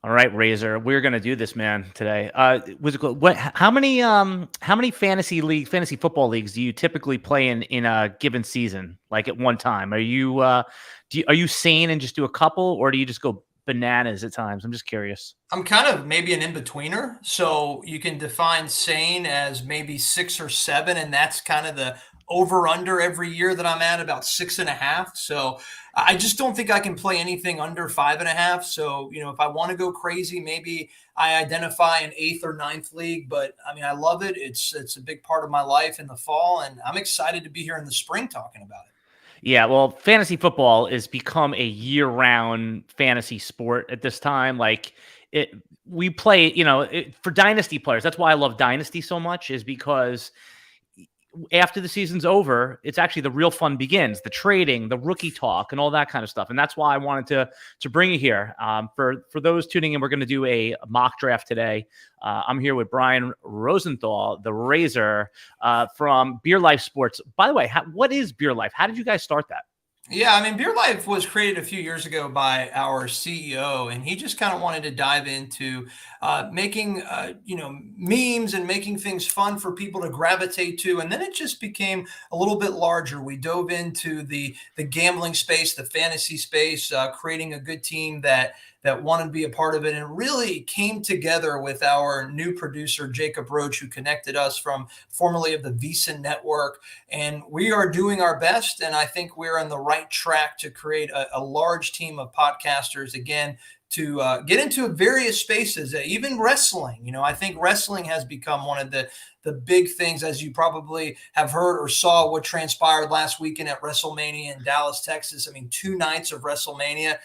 All right, Razor, we're gonna do this, man, today. Was it what? How many fantasy football leagues do you typically play in a given season? Like at one time, are you sane and just do a couple, or do you just go bananas at times? I'm just curious. I'm kind of maybe an in-betweener. So you can define sane as maybe 6 or 7, and that's kind of the over-under every year that I'm at about 6.5. So I just don't think I can play anything under 5.5. So, if I want to go crazy, maybe I identify an eighth or ninth league. But I mean, I love it. It's a big part of my life in the fall, and I'm excited to be here in the spring talking about it. Yeah, well, fantasy football has become a year-round fantasy sport at this time. Like it, we play, for dynasty players. That's why I love dynasty so much, is because after the season's over, it's actually the real fun begins, the trading, the rookie talk, and all that kind of stuff. And that's why I wanted to bring you here. For those tuning in, we're going to do a mock draft today. I'm here with Brian Rosenthal, the Razor, from Beerlife Sports. By the way, what is Beerlife? How did you guys start that? Yeah, I mean, Beer Life was created a few years ago by our CEO, and he just kind of wanted to dive into making, memes and making things fun for people to gravitate to. And then it just became a little bit larger. We dove into the gambling space, the fantasy space, creating a good team that wanted to be a part of it, and really came together with our new producer, Jacob Roach, who connected us from formerly of the Visa Network. And we are doing our best. And I think we're on the right track to create a large team of podcasters, again, to get into various spaces, even wrestling. I think wrestling has become one of the big things, as you probably have heard or saw what transpired last weekend at WrestleMania in Dallas, Texas. I mean, 2 nights of WrestleMania.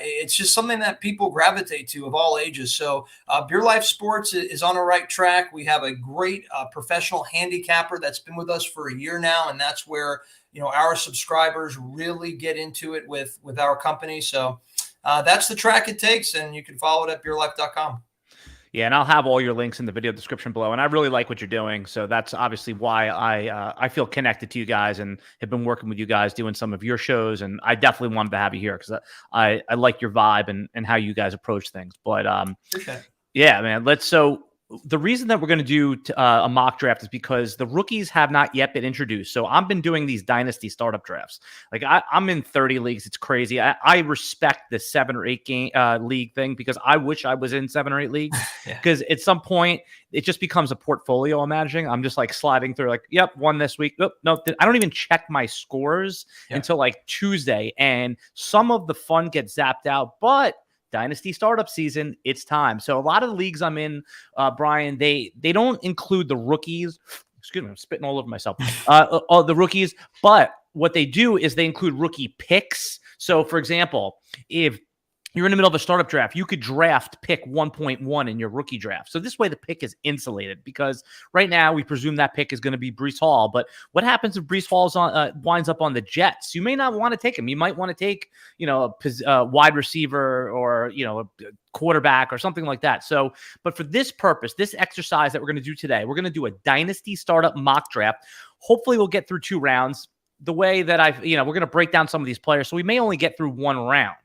It's just something that people gravitate to of all ages. So Beer Life Sports is on the right track. We have a great professional handicapper that's been with us for a year now, and that's where our subscribers really get into it with our company. So that's the track it takes, and you can follow it at beerlife.com. Yeah, and I'll have all your links in the video description below. And I really like what you're doing, so that's obviously why I feel connected to you guys and have been working with you guys doing some of your shows. And I definitely wanted to have you here because I like your vibe and how you guys approach things. But Okay. yeah, man. So the reason that we're going to do a mock draft is because the rookies have not yet been introduced. So I've been doing these dynasty startup drafts. Like I'm in 30 leagues. It's crazy. I respect the 7 or 8 game league thing because I wish I was in 7 or 8 leagues because at some point it just becomes a portfolio. I'm imagining I'm just like sliding through like, yep, won this week. Oh, no, I don't even check my scores until like Tuesday. And some of the fun gets zapped out, but Dynasty startup season, it's time. So a lot of the leagues I'm in, Brian, they don't include the rookies. Excuse me, I'm spitting all over myself. The rookies, but what they do is they include rookie picks. So, for example, if you're in the middle of a startup draft, you could draft pick 1.1 in your rookie draft. So this way the pick is insulated because right now we presume that pick is going to be Breece Hall. But what happens if Breece Hall winds up on the Jets? You may not want to take him. You might want to take, a wide receiver or, a quarterback or something like that. So, but for this purpose, this exercise that we're going to do today, we're going to do a dynasty startup mock draft. Hopefully we'll get through 2 rounds. The way that we're going to break down some of these players. So we may only get through 1 round.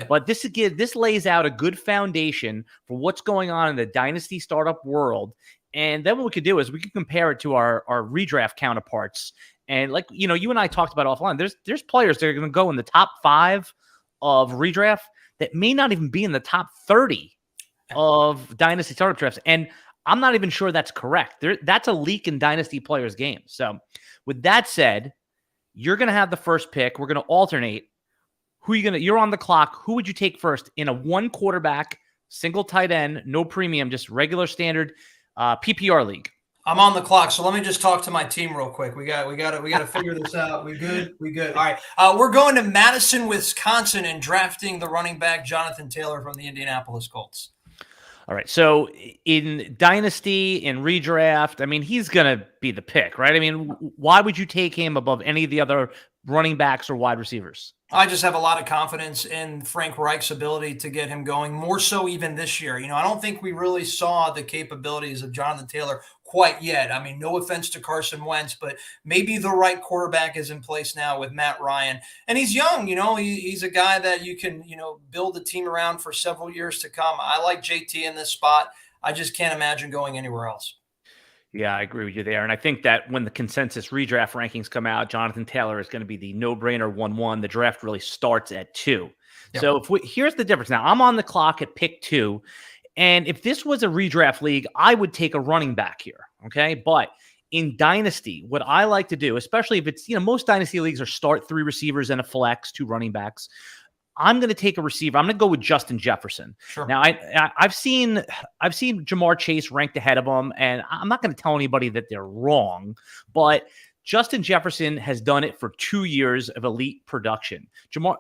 But this lays out a good foundation for what's going on in the dynasty startup world. And then what we could do is we can compare it to our redraft counterparts. And like, you and I talked about offline, there's players that are going to go in the top 5 of redraft that may not even be in the top 30 of dynasty startup drafts. And I'm not even sure that's correct. That's a leak in dynasty players' games. So with that said, you're going to have the first pick. We're going to alternate. You're on the clock. Who would you take first in a 1 quarterback, single tight end, no premium, just regular standard PPR league? I'm on the clock, so let me just talk to my team real quick. We got to figure this out. We good? All right. We're going to Madison, Wisconsin, and drafting the running back Jonathan Taylor from the Indianapolis Colts. All right. So in Dynasty, in redraft, I mean, he's going to be the pick, right? I mean, why would you take him above any of the other running backs or wide receivers? I just have a lot of confidence in Frank Reich's ability to get him going, more so even this year. I don't think we really saw the capabilities of Jonathan Taylor quite yet. I mean, no offense to Carson Wentz, but maybe the right quarterback is in place now with Matt Ryan. And he's young, he's a guy that you can, build a team around for several years to come. I like JT in this spot. I just can't imagine going anywhere else. Yeah, I agree with you there. And I think that when the consensus redraft rankings come out, Jonathan Taylor is going to be the no-brainer 1-1. The draft really starts at 2. Yep. So here's the difference. Now, I'm on the clock at pick 2. And if this was a redraft league, I would take a running back here. Okay. But in Dynasty, what I like to do, especially if it's, most Dynasty leagues are start 3 receivers and a flex, 2 running backs. I'm going to take a receiver. I'm going to go with Justin Jefferson. Sure. Now, I've seen Jamar Chase ranked ahead of him, and I'm not going to tell anybody that they're wrong, but Justin Jefferson has done it for 2 years of elite production. Jamar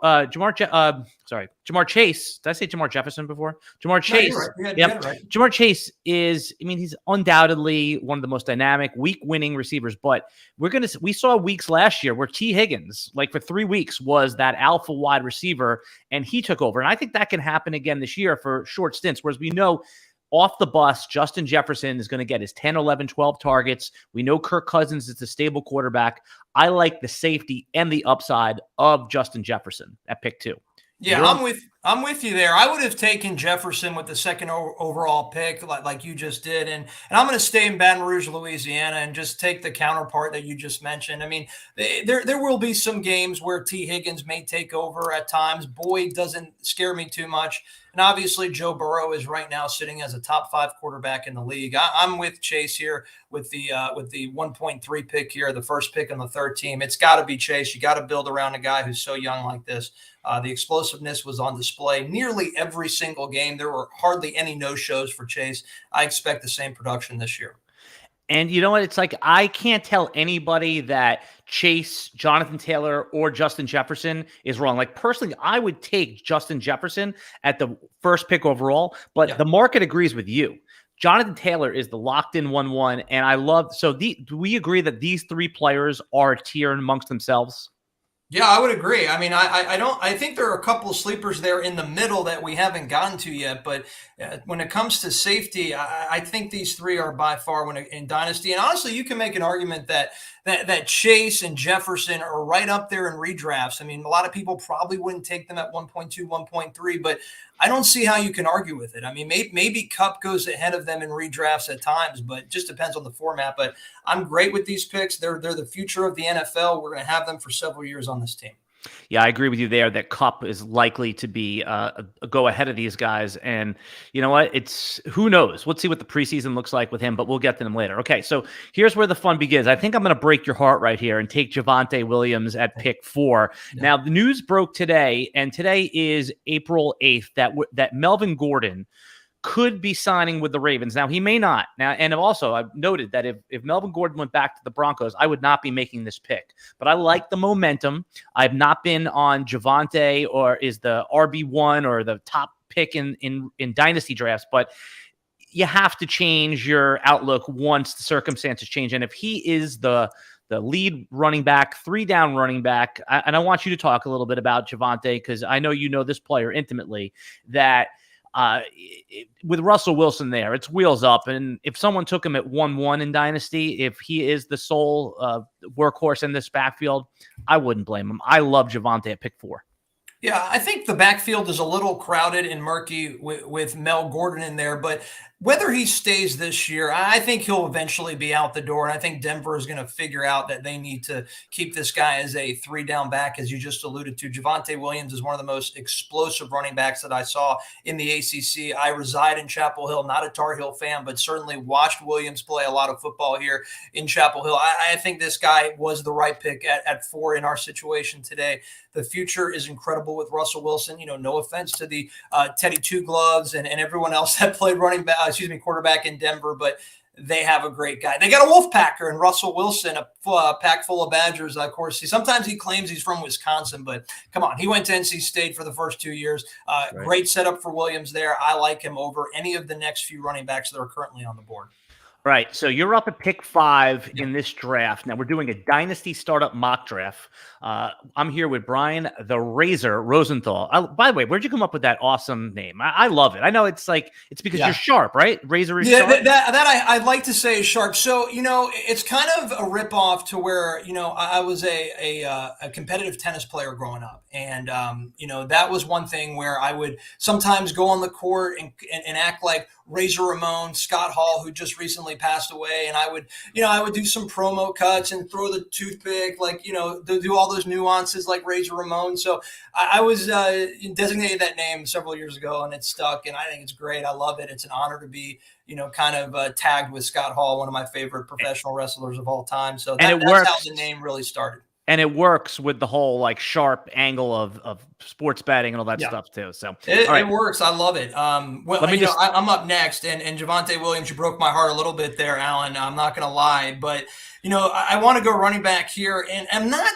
Chase. Did I say Jamar Jefferson before? Jamar Chase. No, you're right. Right. Jamar Chase is, he's undoubtedly one of the most dynamic, week-winning receivers. But we saw weeks last year where T. Higgins, like for 3 weeks, was that alpha wide receiver, and he took over. And I think that can happen again this year for short stints, whereas we know off the bus, Justin Jefferson is going to get his 10, 11, 12 targets. We know Kirk Cousins is a stable quarterback. I like the safety and the upside of Justin Jefferson at pick 2. Yeah, I'm with you there. I would have taken Jefferson with the second overall pick, like you just did, and I'm going to stay in Baton Rouge, Louisiana, and just take the counterpart that you just mentioned. I mean, there will be some games where T. Higgins may take over at times. Boyd doesn't scare me too much, and obviously Joe Burrow is right now sitting as a top 5 quarterback in the league. I'm with Chase here with the 1.3 pick here, the first pick on the third team. It's got to be Chase. You got to build around a guy who's so young like this. The explosiveness was on display nearly every single game. There were hardly any no-shows for Chase. I expect the same production this year. And you know what? It's like I can't tell anybody that Chase, Jonathan Taylor, or Justin Jefferson is wrong. Like personally, I would take Justin Jefferson at the first pick overall, but the market agrees with you. Jonathan Taylor is the locked-in 1-1, and I love – so do we agree that these 3 players are a tier amongst themselves? Yeah, I would agree. I mean, I think there are a couple of sleepers there in the middle that we haven't gotten to yet. But when it comes to safety, I think these 3 are by far in Dynasty. And honestly, you can make an argument that Chase and Jefferson are right up there in redrafts. I mean, a lot of people probably wouldn't take them at 1.2, 1.3, but I don't see how you can argue with it. I mean, maybe Kupp goes ahead of them in redrafts at times, but it just depends on the format. But I'm great with these picks. They're the future of the NFL. We're going to have them for several years on this team. Yeah, I agree with you there that Kupp is likely to be a go ahead of these guys. And you know what? Who knows? Let's see what the preseason looks like with him, but we'll get to them later. Okay, so here's where the fun begins. I think I'm going to break your heart right here and take Javonte Williams at pick 4. Yeah. Now, the news broke today, and today is April 8th, that Melvin Gordon could be signing with the Ravens. Now, he may not. Now, and also, I've noted that if Melvin Gordon went back to the Broncos, I would not be making this pick. But I like the momentum. I've not been on Javonte or is the RB1 or the top pick in dynasty drafts, but you have to change your outlook once the circumstances change. And if he is the lead running back, 3-down running back, and I want you to talk a little bit about Javonte because I know you know this player intimately, that with Russell Wilson there, it's wheels up. And if someone took him at 1-1 in Dynasty, if he is the sole workhorse in this backfield, I wouldn't blame him. I love Javonte at pick 4. Yeah, I think the backfield is a little crowded and murky with Mel Gordon in there, but whether he stays this year, I think he'll eventually be out the door. And I think Denver is going to figure out that they need to keep this guy as a 3-down back, as you just alluded to. Javonte Williams is one of the most explosive running backs that I saw in the ACC. I reside in Chapel Hill, not a Tar Heel fan, but certainly watched Williams play a lot of football here in Chapel Hill. I think this guy was the right pick at 4 in our situation today. The future is incredible with Russell Wilson. You know, no offense to the Teddy Two Gloves and everyone else that played quarterback in Denver, but they have a great guy. They got a Wolfpacker and Russell Wilson, a pack full of Badgers. Of course, sometimes he claims he's from Wisconsin, but come on, he went to NC State for the first 2 years. Right. Great setup for Williams there. I like him over any of the next few running backs that are currently on the board. Right. So you're up at pick 5 in this draft. Now we're doing a Dynasty Startup Mock draft. I'm here with Brian the Razor Rosenthal. By the way, where'd you come up with that awesome name? I love it. I know it's because you're sharp, right? Razor is sharp. I'd like to say is sharp. So it's kind of a ripoff to where I was a competitive tennis player growing up, and that was one thing where I would sometimes go on the court and act like Razor Ramon, Scott Hall, who just recently passed away, and I would do some promo cuts and throw the toothpick, do all those nuances like Razor Ramon. So I was designated that name several years ago, and it stuck, and I think it's great. I love it. It's an honor to be kind of tagged with Scott Hall, one of my favorite professional wrestlers of all time. So that's how the name really started. And it works with the whole sharp angle of sports betting and all that stuff too. So it works. I love it. I'm up next, and Javonte Williams, you broke my heart a little bit there, Alan. I'm not going to lie, but I want to go running back here, and I'm not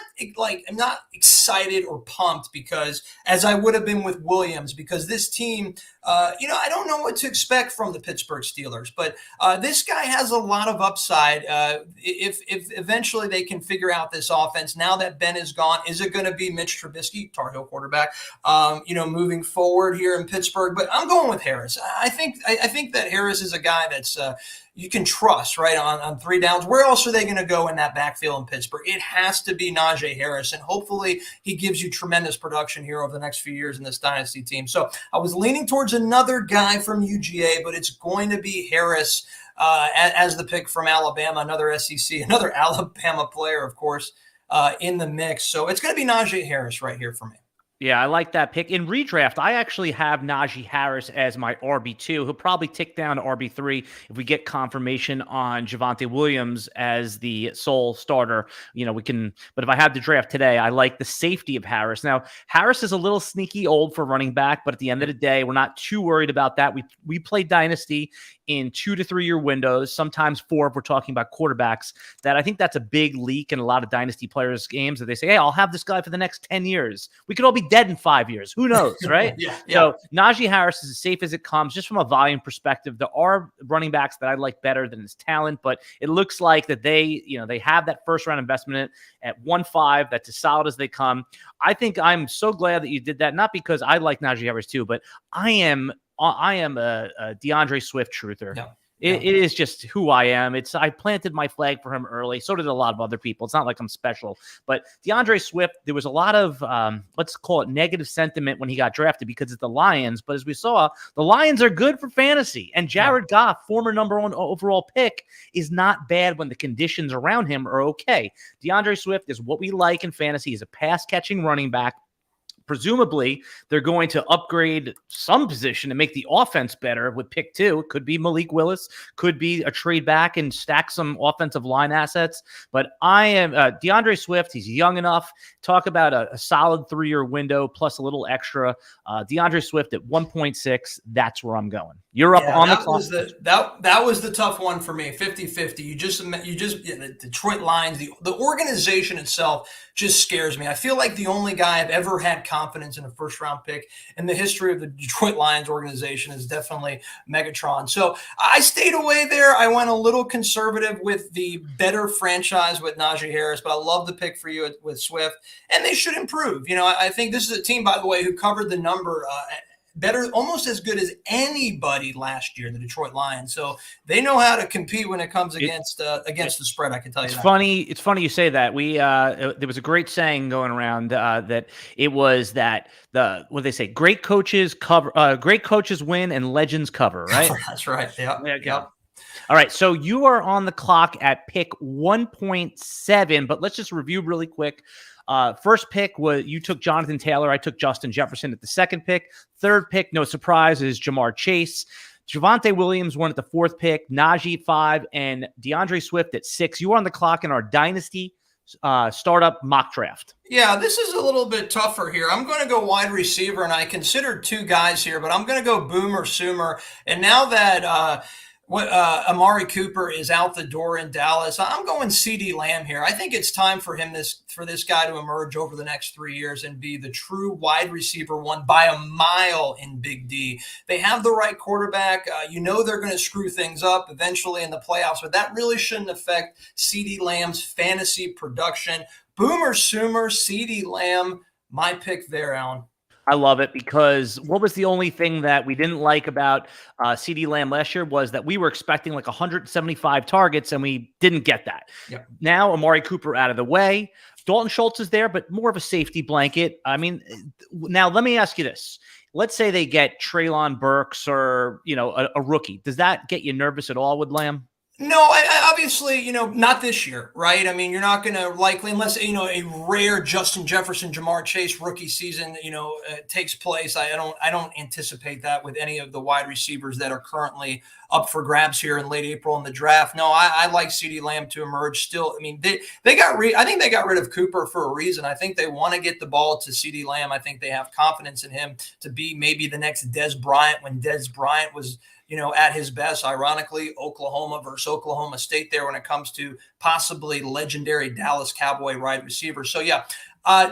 excited or pumped because as I would have been with Williams, because this team, I don't know what to expect from the Pittsburgh Steelers, but this guy has a lot of upside. If eventually they can figure out this offense, now that Ben is gone, is it going to be Mitch Trubisky, Tar Heel quarterback, moving forward here in Pittsburgh? But I'm going with Harris. I think that Harris is a guy that's you can trust, right, on 3 downs. Where else are they going to go in that backfield in Pittsburgh? It has to be Najee Harris, and hopefully he gives you tremendous production here over the next few years in this dynasty team. So I was leaning towards another guy from UGA, but it's going to be Harris as the pick from Alabama, another SEC, another Alabama player, of course, in the mix. So it's going to be Najee Harris right here for me. Yeah, I like that pick. In redraft, I actually have Najee Harris as my RB2. He'll probably tick down to RB3 if we get confirmation on Javonte Williams as the sole starter. But if I had to draft today, I like the safety of Harris. Now, Harris is a little sneaky old for running back, but at the end of the day, we're not too worried about that. We play Dynasty in 2 to 3 year windows, sometimes 4 if we're talking about quarterbacks. That I think that's a big leak in a lot of Dynasty players' games that they say, hey, I'll have this guy for the next 10 years. We could all be dead in 5 years. Who knows, right? Yeah. So Najee Harris is as safe as it comes, just from a volume perspective. There are running backs that I like better than his talent, but it looks like that they have that first round investment at 1.5. That's as solid as they come. I think I'm so glad that you did that, not because I like Najee Harris too, but I am a DeAndre Swift truther. Yeah. It is just who I am. I planted my flag for him early. So did a lot of other people. It's not like I'm special. But DeAndre Swift, there was a lot of, let's call it negative sentiment when he got drafted because it's the Lions. But as we saw, the Lions are good for fantasy. And Jared Goff, former number 1 overall pick, is not bad when the conditions around him are okay. DeAndre Swift is what we like in fantasy. He's a pass-catching running back. Presumably, they're going to upgrade some position and make the offense better with pick 2. It could be Malik Willis, could be a trade back and stack some offensive line assets. But I am DeAndre Swift. He's young enough. Talk about a solid 3-year window plus a little extra. DeAndre Swift at 1.6. That's where I'm going. You're up on the clock. That was the tough one for me. 50-50. You just the Detroit Lions, the organization itself just scares me. I feel like the only guy I've ever had confidence in a first round pick in the history of the Detroit Lions organization is definitely Megatron. So I stayed away there. I went a little conservative with the better franchise with Najee Harris, but I love the pick for you with Swift, and they should improve. I think this is a team, by the way, who covered the number better, almost as good as anybody last year, the Detroit Lions. So they know how to compete when it comes against the spread. I can tell you. It's funny you say that. There was a great saying going around that it was that what they say, great coaches win and legends cover. Right. That's right. Yeah. Yep. All right, so you are on the clock at pick 1.7, but let's just review really quick. First pick was you took Jonathan Taylor. I took Justin Jefferson at the second pick. Third pick, no surprise, is Jamar Chase. Javonte Williams won at the 4th pick. Najee at 5, and DeAndre Swift at 6. You are on the clock in our Dynasty Startup Mock Draft. Yeah, this is a little bit tougher here. I'm going to go wide receiver, and I considered 2 guys here, but I'm going to go Boomer Sumer. And now that What Amari Cooper is out the door in Dallas. I'm going CD Lamb here. I think it's time for this guy to emerge over the next 3 years and be the true wide receiver one by a mile in Big D. They have the right quarterback. They're going to screw things up eventually in the playoffs, but that really shouldn't affect CD Lamb's fantasy production. Boomer Sooner, CD Lamb, my pick there, Alan. I love it because what was the only thing that we didn't like about CD Lamb last year was that we were expecting like 175 targets and we didn't get that. Yep. Now Amari Cooper out of the way. Dalton Schultz is there, but more of a safety blanket. I mean, now let me ask you this. Let's say they get Treylon Burks or, a rookie. Does that get you nervous at all with Lamb? No, I obviously, not this year, right? I mean, you're not going to likely, unless, a rare Justin Jefferson, Jamar Chase rookie season, takes place. I don't anticipate that with any of the wide receivers that are currently up for grabs here in late April in the draft. No, I like CeeDee Lamb to emerge still. I mean, I think they got rid of Cooper for a reason. I think they want to get the ball to CeeDee Lamb. I think they have confidence in him to be maybe the next Dez Bryant when Dez Bryant was at his best. Ironically, Oklahoma versus Oklahoma State there when it comes to possibly legendary Dallas Cowboy wide receiver. So, yeah,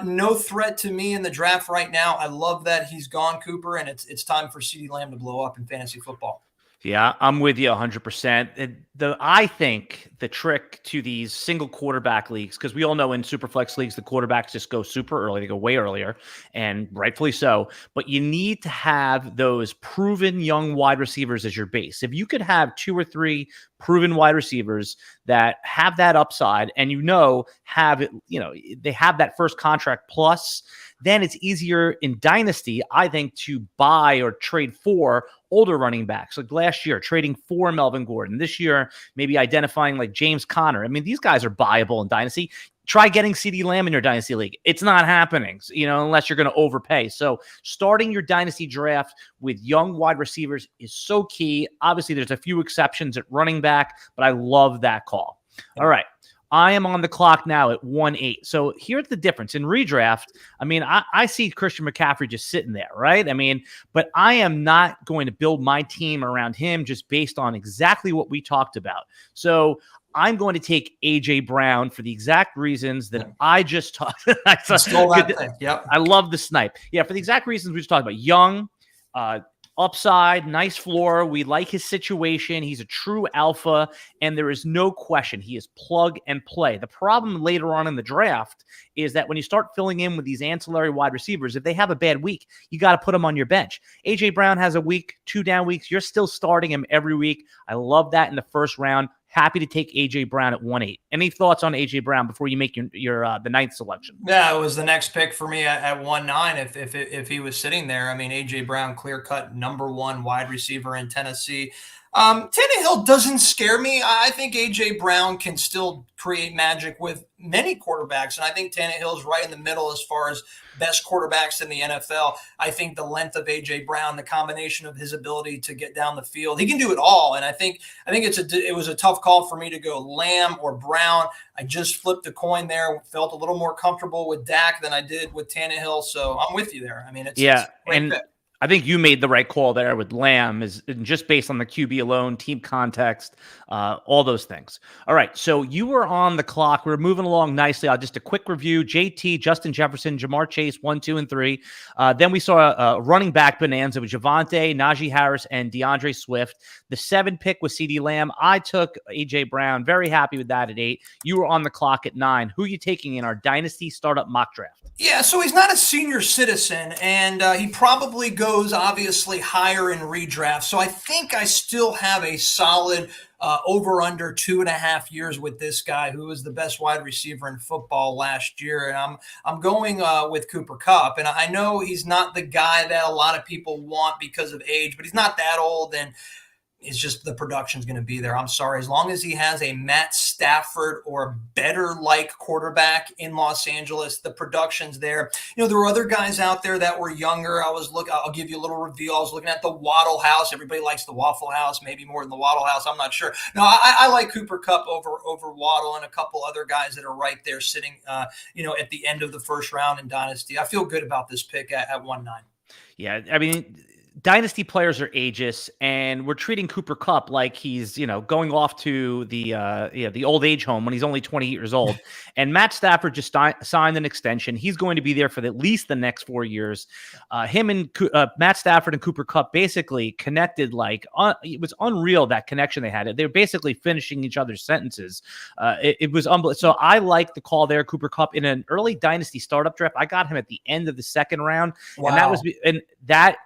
no threat to me in the draft right now. I love that he's gone, Cooper, and it's time for CeeDee Lamb to blow up in fantasy football. Yeah, I'm with you 100%. I think the trick to these single quarterback leagues, because we all know in Superflex leagues, the quarterbacks just go super early. They go way earlier, and rightfully so. But you need to have those proven young wide receivers as your base. If you could have 2 or 3 proven wide receivers that have that upside and they have that first contract plus, then it's easier in Dynasty, I think, to buy or trade for older running backs. Like last year, trading for Melvin Gordon. This year, maybe identifying like James Conner. I mean, these guys are buyable in Dynasty. Try getting CeeDee Lamb in your Dynasty league. It's not happening, unless you're going to overpay. So starting your Dynasty draft with young wide receivers is so key. Obviously, there's a few exceptions at running back, but I love that call. All right. I am on the clock now at 1-8. So here's the difference. In redraft, I mean, I see Christian McCaffrey just sitting there, right? I mean, but I am not going to build my team around him just based on exactly what we talked about. So I'm going to take A.J. Brown for the exact reasons that I just talked about. Yep. I love the snipe. Yeah, for the exact reasons we just talked about. Young, upside, nice floor. We like his situation. He's a true alpha, and there is no question he is plug and play. The problem later on in the draft is that when you start filling in with these ancillary wide receivers, if they have a bad week, you got to put them on your bench. A.J. Brown has a week, 2 down weeks. You're still starting him every week. I love that in the first round. Happy to take A.J. Brown at 1-8. Any thoughts on A.J. Brown before you make your the 9th selection? Yeah, it was the next pick for me at 1-9. If he was sitting there, I mean, A.J. Brown, clear-cut #1 wide receiver in Tennessee. Tannehill doesn't scare me. I think A.J. Brown can still create magic with many quarterbacks, and I think Tannehill is right in the middle as far as best quarterbacks in the NFL. I think the length of A.J. Brown, the combination of his ability to get down the field, he can do it all. And I think it was a tough call for me to go Lamb or Brown. I just flipped a coin there. Felt a little more comfortable with Dak than I did with Tannehill, so I'm with you there. I mean, it's a great pick. I think you made the right call there with Lamb, is just based on the QB alone, team context, all those things. All right, so you were on the clock. We're moving along nicely. Just a quick review: JT, Justin Jefferson, Jamar Chase, 1, 2, and 3. Then we saw a running back bonanza with Javonte, Najee Harris, and DeAndre Swift. The 7 pick was CeeDee Lamb. I took A.J. Brown. Very happy with that at 8. You were on the clock at 9. Who are you taking in our Dynasty Startup Mock Draft? Yeah, so he's not a senior citizen, and he probably goes obviously higher in redraft. So I think I still have a solid over/under 2.5 years with this guy, who was the best wide receiver in football last year. And I'm going with Cooper Kupp, and I know he's not the guy that a lot of people want because of age, but he's not that old, and it's just the production's going to be there. I'm sorry. As long as he has a Matt Stafford or a better like quarterback in Los Angeles, the production's there. There were other guys out there that were younger. I'll give you a little reveal. I was looking at the Waddle House. Everybody likes the Waffle House, maybe more than the Waddle House. I'm not sure. No, I like Cooper Kupp over Waddle and a couple other guys that are right there sitting, at the end of the first round in Dynasty. I feel good about this pick at 1-9. Yeah, I mean, dynasty players are ageist, and we're treating Cooper Kupp like he's, going off to the old age home when he's only 20 years old. And Matt Stafford just signed an extension. He's going to be there for at least the next 4 years. Him and Matt Stafford and Cooper Kupp basically connected like it was unreal, that connection they had. They were basically finishing each other's sentences. It was unbelievable. So I like the call there, Cooper Kupp, in an early dynasty startup draft. I got him at the end of the second round, Wow. and that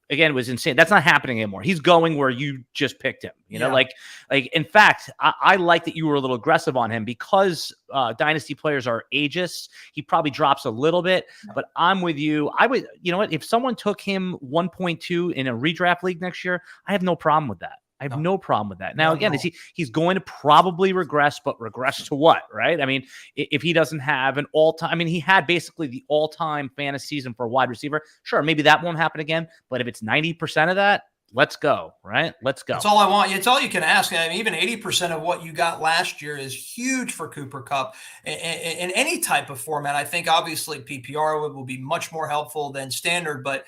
again was insane. That's not happening anymore. He's going where you just picked him. Like in fact, I like that you were a little aggressive on him because dynasty players are ageist. He probably drops a little bit, but I'm with you. I would, if someone took him 1.2 in a redraft league next year, I have no problem with that. I have no problem with that. Now, again, he's going to probably regress, but regress to what, right? I mean, if he doesn't have an all-time, he had basically the all-time fantasy season for a wide receiver. Sure, maybe that won't happen again, but if it's 90% of that, let's go, right? Let's go. That's all I want. It's all you can ask. Even 80% of what you got last year is huge for Cooper Kupp in any type of format. I think obviously PPR will be much more helpful than standard, but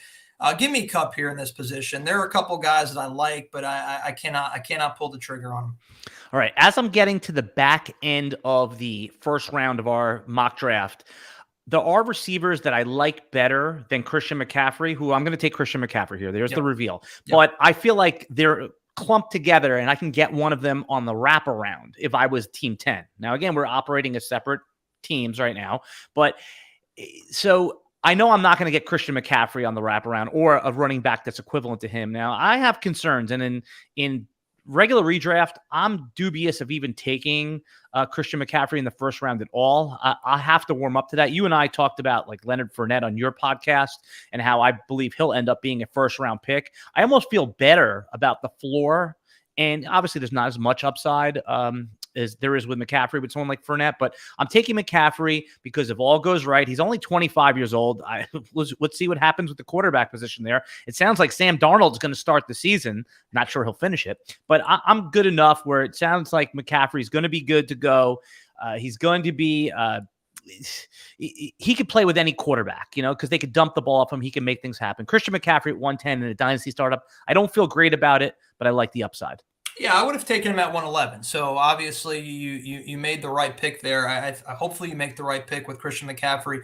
give me Kupp here in this position. There are a couple guys that I like, but I cannot pull the trigger on them. All right. As I'm getting to the back end of the first round of our mock draft, there are receivers that I like better than Christian McCaffrey, who I'm going to take Christian McCaffrey here. There's the reveal. But I feel like they're clumped together, and I can get one of them on the wraparound if I was team 10. Now, again, we're operating as separate teams right now. But so I know I'm not going to get Christian McCaffrey on the wraparound or a running back that's equivalent to him. Now, I have concerns, and in regular redraft, I'm dubious of even taking Christian McCaffrey in the first round at all. I have to warm up to that. You and I talked about like Leonard Fournette on your podcast and how I believe he'll end up being a first round pick. I almost feel better about the floor, and obviously there's not as much upside as there is with McCaffrey with someone like Fournette, but I'm taking McCaffrey because if all goes right, he's only 25 years old. Let's see what happens with the quarterback position there. It sounds like Sam Darnold's going to start the season. Not sure he'll finish it, but I'm good enough where it sounds like McCaffrey's going to be good to go. He's going to be he could play with any quarterback, because they could dump the ball off him. He can make things happen. Christian McCaffrey at 110 in a dynasty startup. I don't feel great about it, but I like the upside. Yeah, I would have taken him at 111. So obviously you made the right pick there. I hopefully you make the right pick with Christian McCaffrey.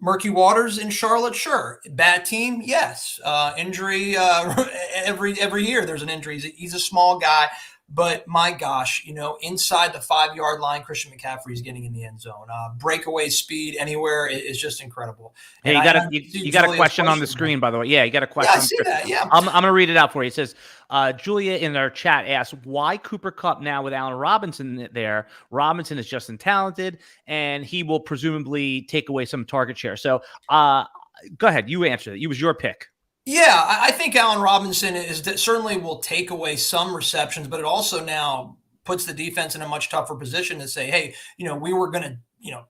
Murky waters in Charlotte, sure. Bad team, yes. Injury every year there's an injury. He's a small guy. But my gosh, inside the 5-yard line, Christian McCaffrey is getting in the end zone. Breakaway speed anywhere is just incredible. Hey, you got a question on the screen, by the way. Yeah, you got a question. Yeah, I see that. Yeah, I'm going to read it out for you. It says, Julia in our chat asked, why Cooper Kupp now with Allen Robinson there? Robinson is just as talented, and he will presumably take away some target share. So go ahead. You answer it. It was your pick. Yeah, I think Allen Robinson certainly will take away some receptions, but it also now puts the defense in a much tougher position to say, hey, we were going to,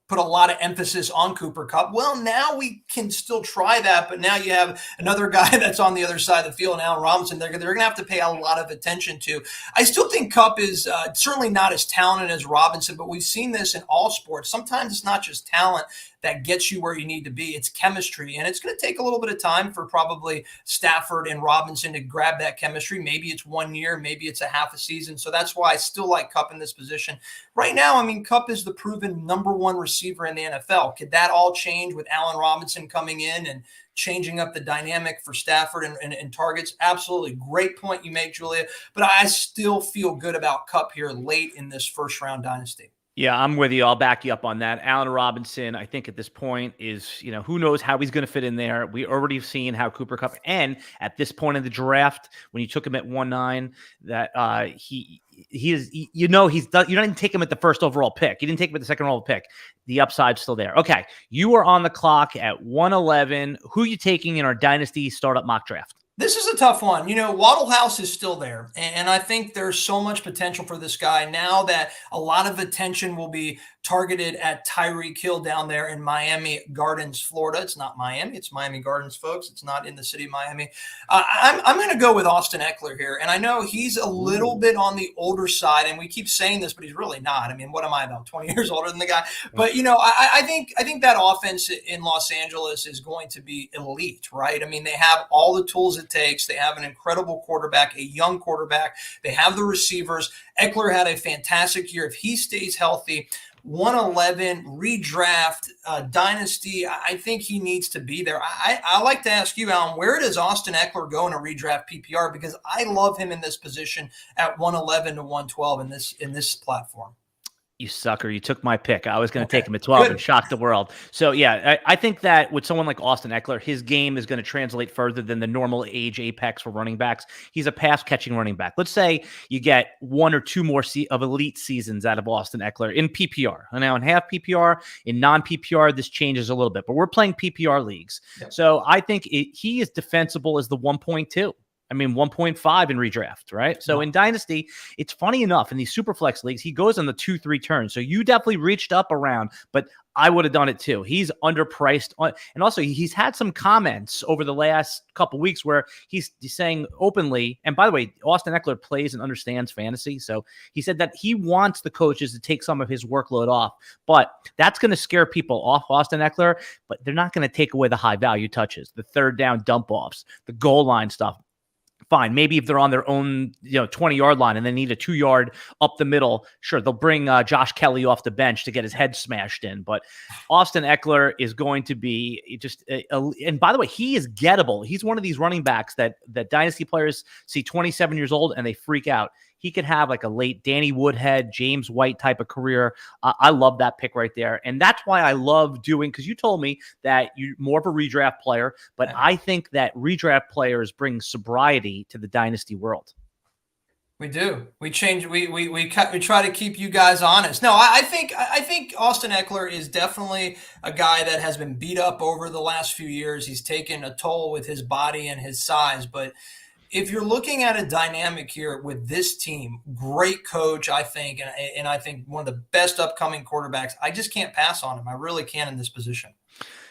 put a lot of emphasis on Cooper Kupp. Well, now we can still try that, but now you have another guy that's on the other side of the field, and Allen Robinson, they're going to have to pay a lot of attention to. I still think Kupp is certainly not as talented as Robinson, but we've seen this in all sports. Sometimes it's not just talent that gets you where you need to be. It's chemistry, and it's going to take a little bit of time for probably Stafford and Robinson to grab that chemistry. Maybe it's 1 year, maybe it's a half a season. So that's why I still like Kupp in this position. Right now, Kupp is the proven number one receiver in the NFL. Could that all change with Allen Robinson coming in and changing up the dynamic for Stafford and targets? Absolutely. Great point you make, Julia. But I still feel good about Kupp here late in this first round dynasty. Yeah, I'm with you. I'll back you up on that. Allen Robinson, I think at this point is, who knows how he's going to fit in there. We already have seen how Cooper Kupp, and at this point in the draft, when you took him at 1.9, that he is, you didn't take him at the first overall pick. You didn't take him at the second overall pick. The upside's still there. Okay, you are on the clock at 111. Who are you taking in our Dynasty Startup Mock Draft? This is a tough one. Waddle House is still there. And I think there's so much potential for this guy now that a lot of attention will be targeted at Tyreek Hill down there in Miami Gardens, Florida. It's not Miami. It's Miami Gardens, folks. It's not in the city of Miami. I'm going to go with Austin Eckler here. And I know he's a little bit on the older side, and we keep saying this, but he's really not. I mean, what am I, about 20 years older than the guy? But, you know, I think that offense in Los Angeles is going to be elite, right? I mean, they have all the tools it takes. They have an incredible quarterback, a young quarterback. They have the receivers. Eckler had a fantastic year. If he stays healthy, 111 redraft dynasty, I think he needs to be there. I like to ask you, Alan, where does Austin Eckler go in a redraft PPR? Because I love him in this position at 111 to 112 in this platform. You sucker. You took my pick. I was going to take him at 12 and shock the world. So, yeah, I think that with someone like Austin Eckler, his game is going to translate further than the normal age apex for running backs. He's a pass-catching running back. Let's say you get one or two more of elite seasons out of Austin Eckler in PPR. Now, in half PPR, in non-PPR, this changes a little bit. But we're playing PPR leagues. Yep. So I think he is defensible as the 1.2. I mean, 1.5 in redraft, right? So in Dynasty, it's funny enough, in these Superflex leagues, he goes on the 2-3 turns. So you definitely reached up around, but I would have done it too. He's underpriced. And also, he's had some comments over the last couple weeks where he's saying openly, and by the way, Austin Eckler plays and understands fantasy. So he said that he wants the coaches to take some of his workload off, but that's going to scare people off Austin Eckler, but they're not going to take away the high value touches, the third down dump offs, the goal line stuff. Fine. Maybe if they're on their own, 20-yard line and they need a 2-yard up the middle, sure, they'll bring Josh Kelly off the bench to get his head smashed in. But Austin Eckler is going to be just and by the way, he is gettable. He's one of these running backs that dynasty players see 27 years old and they freak out. He could have like a late Danny Woodhead, James White type of career. I love that pick right there. And that's why I love doing, because you told me that you're more of a redraft player, but I think that redraft players bring sobriety to the dynasty world. We do. We change. We try to keep you guys honest. No, I think Austin Eckler is definitely a guy that has been beat up over the last few years. He's taken a toll with his body and his size, but if you're looking at a dynamic here with this team, great coach, I think, and I think one of the best upcoming quarterbacks, I just can't pass on him. I really can't in this position.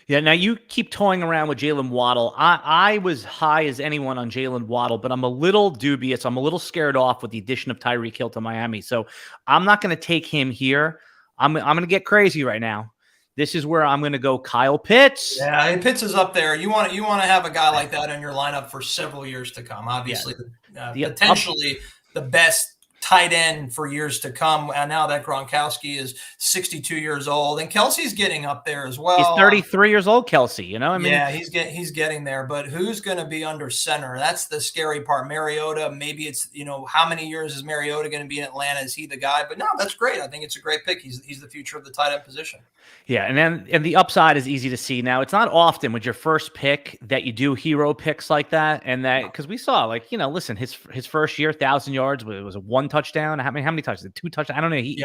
Yeah, now you keep toying around with Jalen Waddle. I was high as anyone on Jalen Waddle, but I'm a little dubious. I'm a little scared off with the addition of Tyreek Hill to Miami. So I'm not going to take him here. I'm going to get crazy right now. This is where I'm going to go Kyle Pitts. Yeah, Pitts is up there. You want to have a guy like that in your lineup for several years to come. Obviously, potentially the best tight end for years to come. And now that Gronkowski is 62 years old, and Kelsey's getting up there as well. He's 33 years old, Kelsey. Yeah, he's getting there. But who's going to be under center? That's the scary part. Mariota. Maybe it's how many years is Mariota going to be in Atlanta? Is he the guy? But no, that's great. I think it's a great pick. He's the future of the tight end position. Yeah, and the upside is easy to see. Now, it's not often with your first pick that you do hero picks like that, and that because we saw listen, his first year, 1,000 yards, it was a 1 touchdown. How many touchdowns? 2 touchdowns? I don't know. He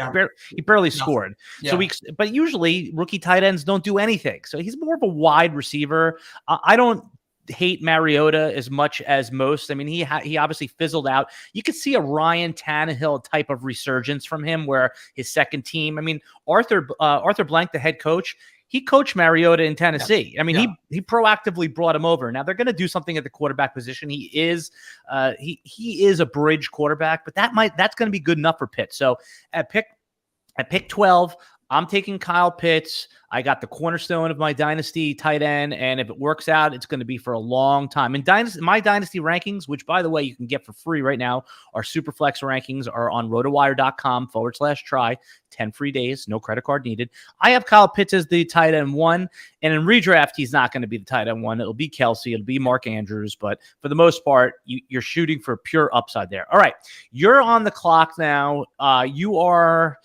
barely scored. Yeah. So but usually rookie tight ends don't do anything. So he's more of a wide receiver. I don't hate Mariota as much as most. I mean, he obviously fizzled out. You could see a Ryan Tannehill type of resurgence from him, where his second team. I mean, Arthur Blank, the head coach, he coached Mariota in Tennessee. Yeah. I mean, he proactively brought him over. Now they're going to do something at the quarterback position. He is a bridge quarterback, but that's going to be good enough for Pitt. So at pick 12, I'm taking Kyle Pitts. I got the cornerstone of my dynasty tight end, and if it works out, it's going to be for a long time. And my dynasty rankings, which, by the way, you can get for free right now, our Superflex rankings are on rotowire.com/try. 10 free days, no credit card needed. I have Kyle Pitts as the tight end 1, and in redraft, he's not going to be the tight end 1. It'll be Kelsey. It'll be Mark Andrews, but for the most part, you're shooting for pure upside there. All right, you're on the clock now. You are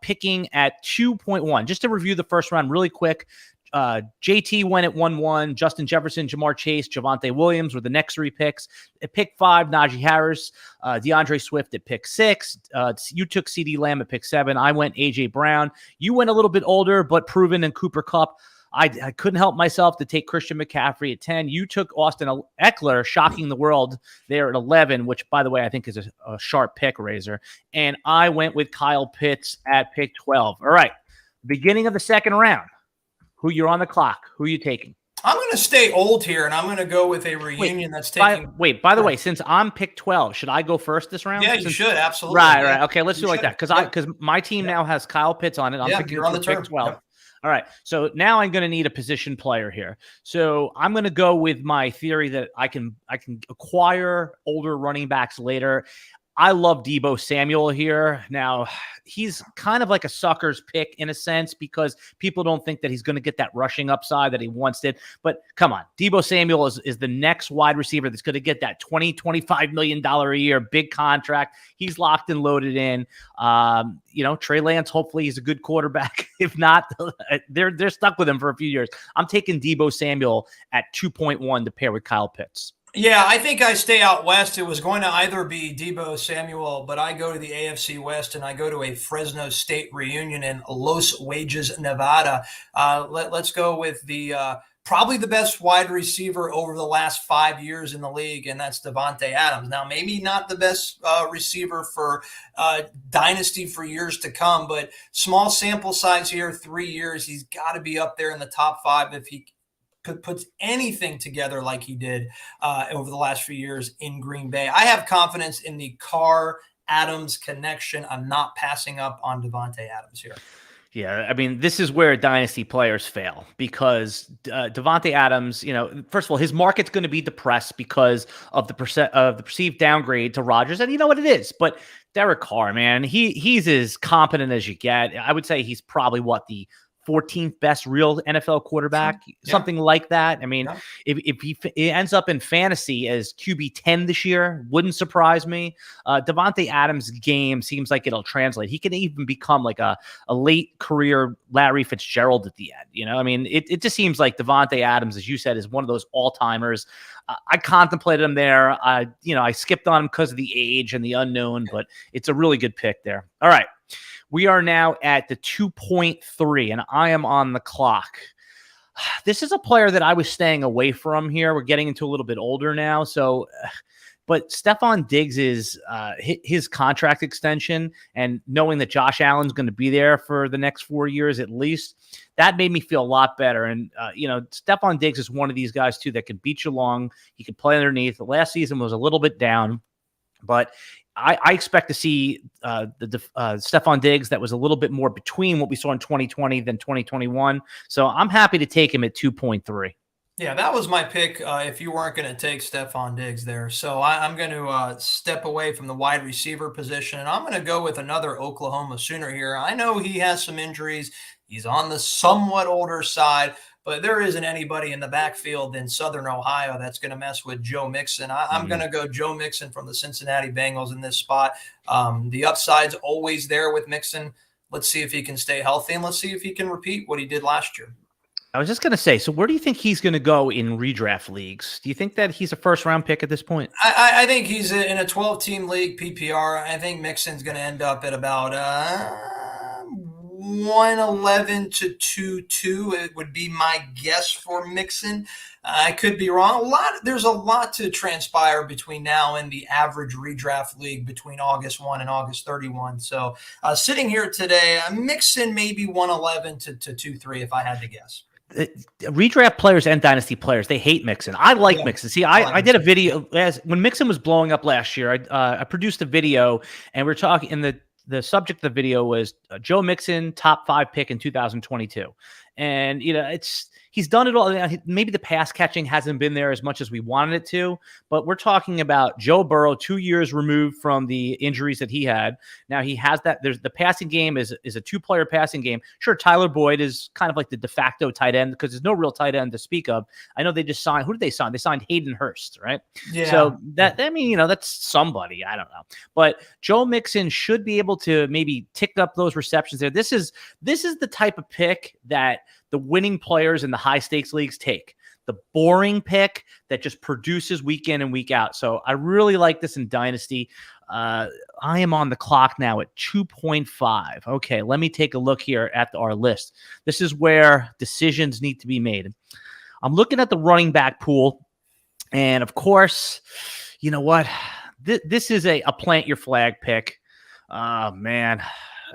picking at 2.1. Just to review the first round really quick, JT went at 1-1. Justin Jefferson, Jamar Chase, Javonte Williams were the next 3 picks. At pick 5, Najee Harris, DeAndre Swift at pick 6. You took CeeDee Lamb at pick 7. I went A.J. Brown. You went a little bit older, but proven in Cooper Kupp. I couldn't help myself to take Christian McCaffrey at 10. You took Austin Eckler, shocking the world there at 11, which, by the way, I think is a sharp pick, Razor. And I went with Kyle Pitts at pick 12. All right, beginning of the second round, who you're on the clock, who are you taking? I'm going to stay old here, and I'm going to go with a reunion that's taking. By the way, since I'm pick 12, should I go first this round? Yeah, you should. Absolutely. Right. Okay, let's do it like that. Because my team now has Kyle Pitts on it. I'm picking you're on the pick turn. 12. Yep. All right. So now I'm going to need a position player here. So I'm going to go with my theory that I can acquire older running backs later. I love Deebo Samuel here. Now, he's kind of like a sucker's pick in a sense because people don't think that he's going to get that rushing upside that he once did. But come on, Deebo Samuel is the next wide receiver that's going to get that $25 million a year, big contract. He's locked and loaded in. Trey Lance, hopefully he's a good quarterback. If not, they're stuck with him for a few years. I'm taking Deebo Samuel at 2.1 to pair with Kyle Pitts. Yeah, I think I stay out west. It was going to either be Deebo Samuel, but I go to the AFC West and I go to a Fresno State reunion in Los Wages, Nevada. Let's go with the probably the best wide receiver over the last 5 years in the league, and that's Davante Adams. Now, maybe not the best receiver for Dynasty for years to come, but small sample size here, 3 years. He's got to be up there in the top 5 if he puts anything together like he did over the last few years in Green Bay. I have confidence in the Carr-Adams connection. I'm not passing up on Davante Adams here. Yeah, I mean, this is where dynasty players fail because Davante Adams, first of all, his market's going to be depressed because of the perceived downgrade to Rodgers, and you know what it is. But Derek Carr, man, he's as competent as you get. I would say he's probably the 14th best real NFL quarterback, something like that. I mean, if he ends up in fantasy as QB 10 this year, wouldn't surprise me. Davante Adams' game seems like it'll translate. He can even become like a late career Larry Fitzgerald at the end. I mean, it just seems like Davante Adams, as you said, is one of those all-timers. I contemplated him there. I skipped on him because of the age and the unknown, but it's a really good pick there. All right. We are now at the 2.3, and I am on the clock. This is a player that I was staying away from here. We're getting into a little bit older now, but Stephon Diggs is his contract extension, and knowing that Josh Allen's going to be there for the next 4 years at least, that made me feel a lot better. And Stephon Diggs is one of these guys too that can beat you long. He can play underneath. The last season was a little bit down, but I expect to see Stephon Diggs that was a little bit more between what we saw in 2020 than 2021. So I'm happy to take him at 2.3. Yeah, that was my pick if you weren't going to take Stephon Diggs there. So I'm going to step away from the wide receiver position, and I'm going to go with another Oklahoma Sooner here. I know he has some injuries. He's on the somewhat older side, but there isn't anybody in the backfield in Southern Ohio that's going to mess with Joe Mixon. I'm going to go Joe Mixon from the Cincinnati Bengals in this spot. The upside's always there with Mixon. Let's see if he can stay healthy, and let's see if he can repeat what he did last year. I was just going to say, so where do you think he's going to go in redraft leagues? Do you think that he's a first-round pick at this point? I think he's in a 12-team league, PPR. I think Mixon's going to end up at about 111 to 2.2. It would be my guess for Mixon. I could be wrong. There's a lot to transpire between now and the average redraft league between August 1 and August 31. So sitting here today, Mixon maybe 111 to 2.3 if I had to guess. Redraft players and dynasty players, they hate Mixon. I like Mixon. See, I did a video when Mixon was blowing up last year. I produced a video, and we're talking, and the subject of the video was Joe Mixon, top 5 pick in 2022. And, he's done it all. Maybe the pass catching hasn't been there as much as we wanted it to, but we're talking about Joe Burrow 2 years removed from the injuries that he had. Now he has that. There's the passing game is a 2-player passing game. Sure, Tyler Boyd is kind of like the de facto tight end because there's no real tight end to speak of. I know they just signed. Who did they sign? They signed Hayden Hurst, right? Yeah. So that's somebody. I don't know. But Joe Mixon should be able to maybe tick up those receptions there. This is the type of pick that the winning players in the high stakes leagues take. The boring pick that just produces week in and week out. So I really like this in Dynasty. I am on the clock now at 2.5. Okay, let me take a look here at our list. This is where decisions need to be made. I'm looking at the running back pool. And of course, you know what? This is a plant your flag pick. Man.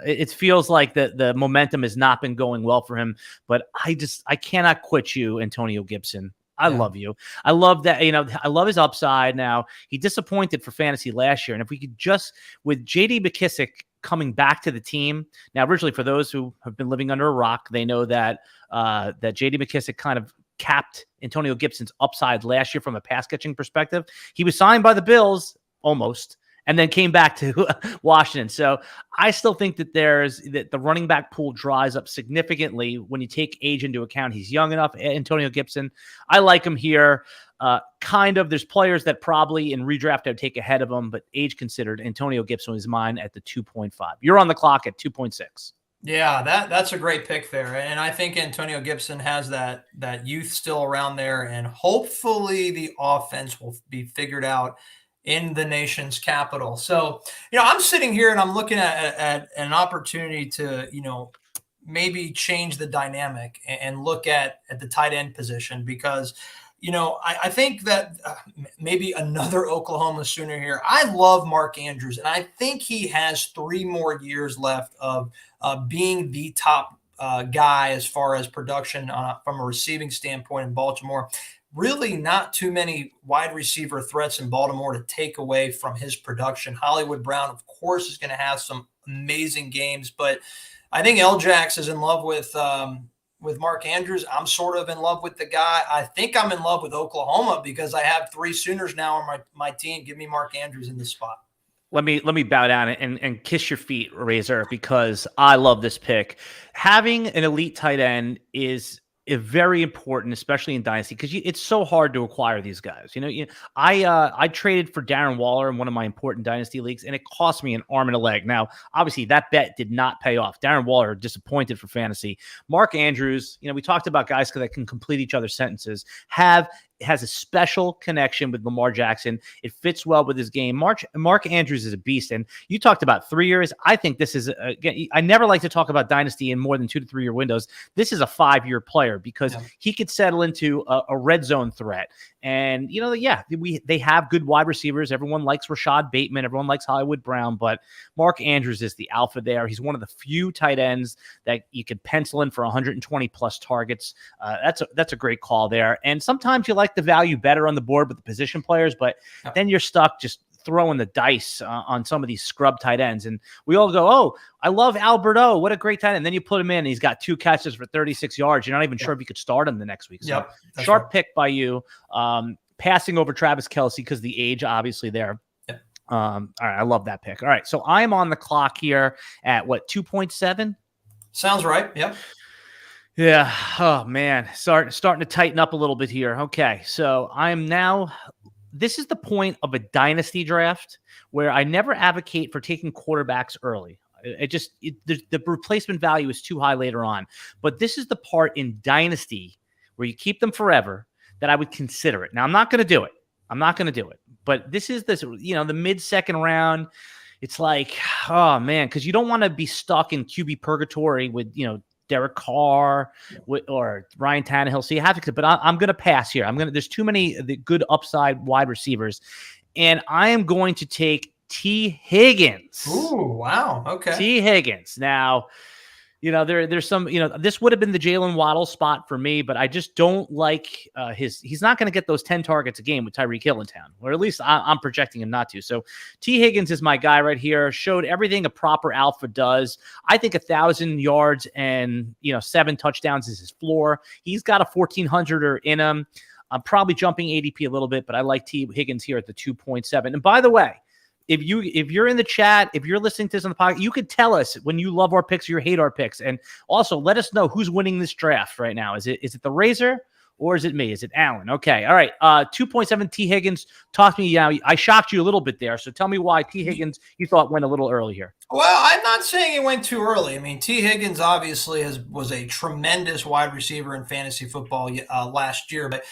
it feels like the momentum has not been going well for him. But I cannot quit you, Antonio Gibson. I love you. I love that. I love his upside. Now, he disappointed for fantasy last year. And if we could just, with JD McKissic coming back to the team. Now, originally, for those who have been living under a rock, they know that that JD McKissic kind of capped Antonio Gibson's upside last year from a pass catching perspective. He was signed by the Bills almost, and then came back to Washington. So I still think that that the running back pool dries up significantly when you take age into account. He's young enough. Antonio Gibson, I like him here. There's players that probably in redraft I'd take ahead of him, but age considered, Antonio Gibson is mine at the 2.5. You're on the clock at 2.6. Yeah, that's a great pick there. And I think Antonio Gibson has that youth still around there, and hopefully the offense will be figured out in the nation's capital. So, I'm sitting here and I'm looking at an opportunity to, maybe change the dynamic and look at the tight end position, because, I think that maybe another Oklahoma Sooner here. I love Mark Andrews, and I think he has 3 more years left of being the top guy as far as production from a receiving standpoint in Baltimore. Really not too many wide receiver threats in Baltimore to take away from his production. Hollywood Brown, of course, is going to have some amazing games, but I think L-Jax is in love with Mark Andrews. I'm sort of in love with the guy. I think I'm in love with Oklahoma because I have 3 Sooners now on my team. Give me Mark Andrews in this spot. Let me bow down and kiss your feet, Razor, because I love this pick. Having an elite tight end is very important, especially in Dynasty, because it's so hard to acquire these guys. I traded for Darren Waller in one of my important Dynasty leagues, and it cost me an arm and a leg. Now, obviously, that bet did not pay off. Darren Waller disappointed for fantasy. Mark Andrews, we talked about guys that can complete each other's sentences, has a special connection with Lamar Jackson. It fits well with his game. Mark Andrews is a beast. And you talked about 3 years. I think this is, again, I never like to talk about Dynasty in more than 2 to 3 year windows. This is a 5-year player because he could settle into a red zone threat. And, they have good wide receivers. Everyone likes Rashad Bateman. Everyone likes Hollywood Brown. But Mark Andrews is the alpha there. He's one of the few tight ends that you could pencil in for 120-plus targets. That's a great call there. And sometimes you like the value better on the board with the position players, but then you're stuck just throwing the dice on some of these scrub tight ends. And we all go, oh, I love Alberto. What a great tight end. And then you put him in and he's got 2 catches for 36 yards. You're not even sure if you could start him the next week. So sharp pick by you. Passing over Travis Kelce because the age obviously there. All right. I love that pick. All right. So I'm on the clock here at 2.7? Sounds right. Yep. Yeah. Oh, man. Starting to tighten up a little bit here. Okay. So this is the point of a dynasty draft where I never advocate for taking quarterbacks early. The replacement value is too high later on. But this is the part in dynasty where you keep them forever that I would consider it. Now, I'm not going to do it. But this is the mid-second round. It's like, oh, man, because you don't want to be stuck in QB purgatory with, Derek Carr or Ryan Tannehill. So you have to, but I'm going to pass here. There's too many good upside wide receivers. And I am going to take T. Higgins. Ooh, wow. Okay. T. Higgins. Now, there's some, this would have been the Jalen Waddle spot for me, but I just don't like he's not going to get those 10 targets a game with Tyreek Hill in town, or at least I'm projecting him not to. So T. Higgins is my guy right here. Showed everything a proper alpha does. I think 1,000 yards and, 7 touchdowns is his floor. He's got a 1,400er in him. I'm probably jumping ADP a little bit, but I like T. Higgins here at the 2.7. And by the way, if you're in the chat, if you're listening to this on the podcast, you could tell us when you love our picks or you hate our picks. And also let us know who's winning this draft right now. Is it the Razor or is it me? Is it Allen? Okay. All right. 2.7 T. Higgins. Talk to me now. I shocked you a little bit there. So tell me why T. Higgins you thought went a little early here. Well, I'm not saying it went too early. I mean, T. Higgins obviously was a tremendous wide receiver in fantasy football last year, but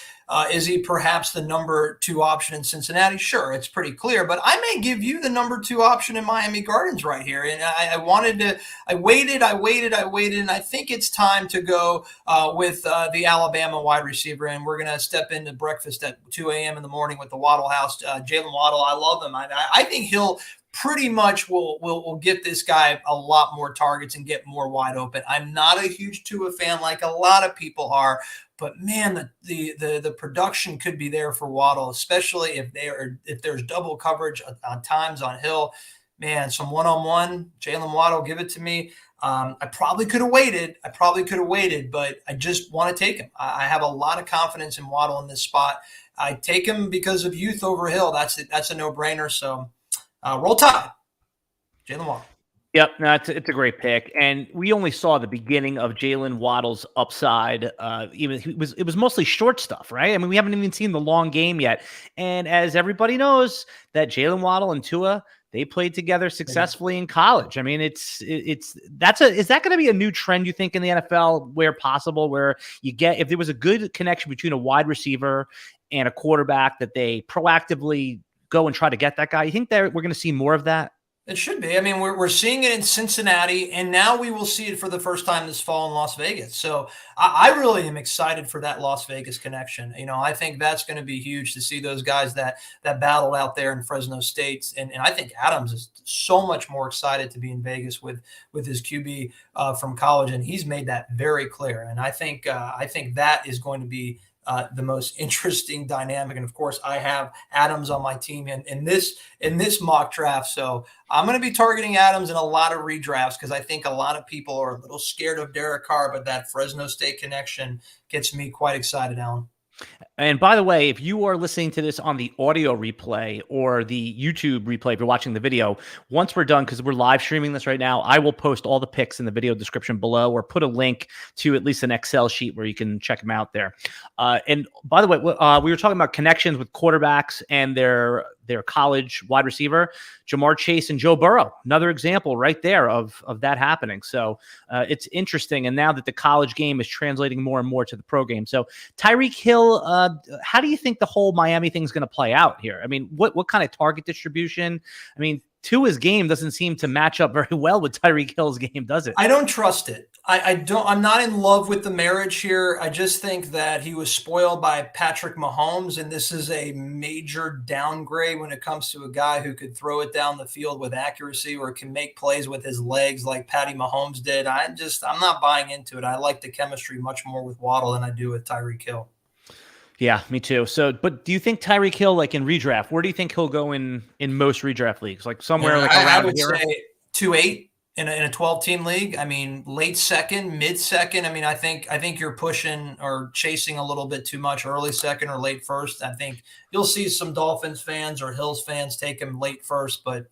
is he perhaps the number 2 option in Cincinnati? Sure, it's pretty clear, but I may give you the number 2 option in Miami Gardens right here. And I waited, and I think it's time to go with the Alabama wide receiver. And we're going to step into breakfast at 2 a.m. in the morning with the Waddle House. Jalen Waddle, I love him. I think he'll pretty much will get this guy a lot more targets and get more wide open. I'm not a huge Tua fan like a lot of people are, but man, the production could be there for Waddle, especially if there's double coverage on times on Hill. Man, some one-on-one, Jalen Waddle, give it to me. I probably could have waited. But I just want to take him. I have a lot of confidence in Waddle in this spot. I take him because of youth over Hill. That's a no-brainer. So roll Tide, Jalen Waddle. Yep, no, it's a great pick, and we only saw the beginning of Jalen Waddle's upside. It was mostly short stuff, right? I mean, we haven't even seen the long game yet. And as everybody knows, that Jalen Waddle and Tua, they played together successfully in college. I mean, is that going to be a new trend, you think, in the NFL, where possible, where if there was a good connection between a wide receiver and a quarterback, that they proactively go and try to get that guy? You think that we're going to see more of that? It should be. I mean, we're seeing it in Cincinnati, and now we will see it for the first time this fall in Las Vegas. So I really am excited for that Las Vegas connection. I think that's going to be huge to see those guys that battled out there in Fresno State. And I think Adams is so much more excited to be in Vegas with his QB from college, and he's made that very clear. And I think that is going to be the most interesting dynamic. And of course, I have Adams on my team in this mock draft. So I'm going to be targeting Adams in a lot of redrafts because I think a lot of people are a little scared of Derek Carr, but that Fresno State connection gets me quite excited, Alan. And by the way, if you are listening to this on the audio replay or the YouTube replay, if you're watching the video, once we're done, because we're live streaming this right now, I will post all the picks in the video description below, or put a link to at least an Excel sheet where you can check them out there. And by the way, we were talking about connections with quarterbacks and their college wide receiver, Jamar Chase and Joe Burrow. Another example right there of that happening. So it's interesting. And now that the college game is translating more and more to the pro game. So Tyreek Hill, how do you think the whole Miami thing is going to play out here? I mean, what kind of target distribution? I mean, Tua's game doesn't seem to match up very well with Tyreek Hill's game, does it? I don't trust it. I'm not in love with the marriage here. I just think that he was spoiled by Patrick Mahomes, and this is a major downgrade when it comes to a guy who could throw it down the field with accuracy or can make plays with his legs like Patty Mahomes did. I'm not buying into it. I like the chemistry much more with Waddle than I do with Tyreek Hill. Yeah, me too. So, but do you think Tyreek Hill, like in redraft, where do you think he'll go in most redraft leagues? Like somewhere like around I would here? say 2-8 in a 12-team league. I mean, late second, mid second. I mean, I think you're pushing or chasing a little bit too much early second or late first. I think you'll see some Dolphins fans or Hills fans take him late first, but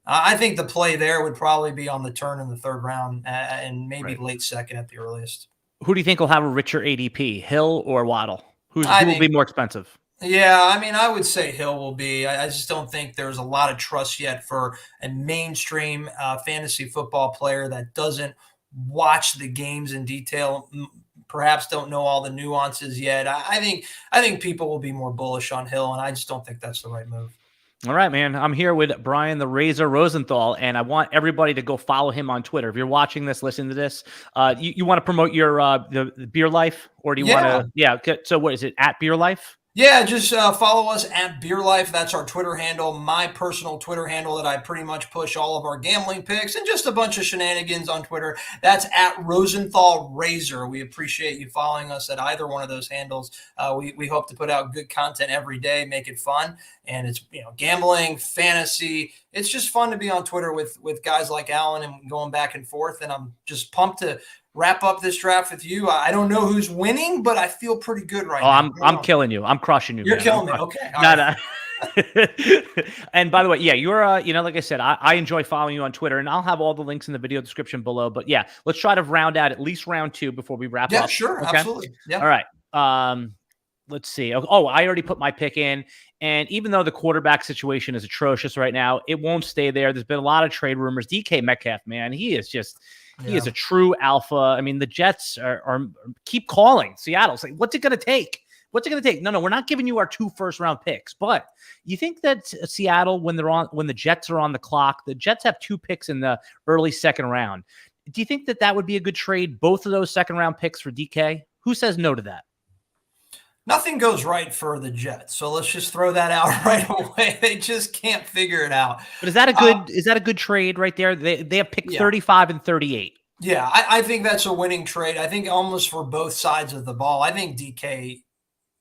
I think the play there would probably be on the turn in the third round and maybe late second at the earliest. Who do you think will have a richer ADP, Hill or Waddle? Who will be more expensive? Yeah, I mean, I would say Hill will be. I just don't think there's a lot of trust yet for a mainstream fantasy football player that doesn't watch the games in detail, perhaps don't know all the nuances yet. I think people will be more bullish on Hill, and I just don't think that's the right move. All right, man. I'm here with Brian the Razor Rosenthal, and I want everybody to go follow him on Twitter. If you're watching this, listen to this. You want to promote your the Beer Life, or do you want to? Yeah. So what is it, at Beer Life? Yeah, just follow us at Beer Life. That's our Twitter handle, my personal Twitter handle that I pretty much push all of our gambling picks and just a bunch of shenanigans on Twitter. That's at Rosenthal Razor. We appreciate you following us at either one of those handles. We hope to put out good content every day, make it fun. And it's, gambling, fantasy. It's just fun to be on Twitter with guys like Alan and going back and forth. And I'm just pumped to wrap up this draft with you. I don't know who's winning, but I feel pretty good right now. I'm killing you. I'm crushing you. You're killing me. Okay. No. And by the way, yeah, you're like I said, I enjoy following you on Twitter, and I'll have all the links in the video description below. But yeah, let's try to round out at least round 2 before we wrap up. Yeah, sure. Okay? Absolutely. Yeah. All right. Let's see. Oh, I already put my pick in. And even though the quarterback situation is atrocious right now, it won't stay there. There's been a lot of trade rumors. DK Metcalf, man, he is a true alpha. I mean, the Jets are keep calling Seattle. It's like, what's it going to take? What's it going to take? No, we're not giving you our 2 first-round picks. But you think that Seattle, when the Jets are on the clock, the Jets have 2 picks in the early second round. Do you think that would be a good trade? Both of those second-round picks for DK? Who says no to that? Nothing goes right for the Jets, so let's just throw that out right away. They just can't figure it out. But is that a good trade right there? They have picked Yeah. 35 and 38. Yeah, I think that's a winning trade. I think almost for both sides of the ball. I think DK,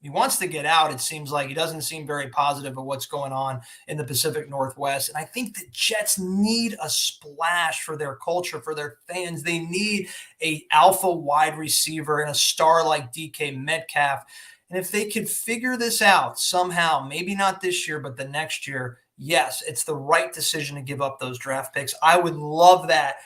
he wants to get out. It seems like he doesn't seem very positive of what's going on in the Pacific Northwest. And I think the Jets need a splash for their culture, for their fans. They need a alpha wide receiver and a star like DK Metcalf. And if they could figure this out somehow, maybe not this year, but the next year, yes, it's the right decision to give up those draft picks. I would love that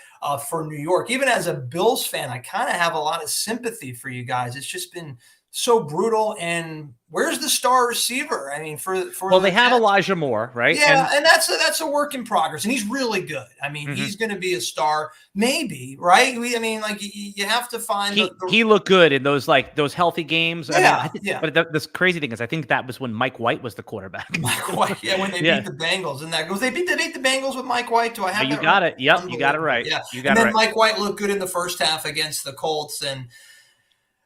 for New York. Even as a Bills fan, I kind of have a lot of sympathy for you guys. It's just been so brutal. And where's the star receiver? I mean, for They have Elijah Moore, right? Yeah, and that's a work in progress, and he's really good. I mean, he's going to be a star, maybe, right? Like you have to find. He looked good in those healthy games. Yeah, But this crazy thing is, I think that was when Mike White was the quarterback. Mike White, when they beat the Bengals, and that goes. They beat the Bengals with Mike White. Do I have? You got it. Yep, you got it right. Yeah, you got it right. Mike White looked good in the first half against the Colts, and.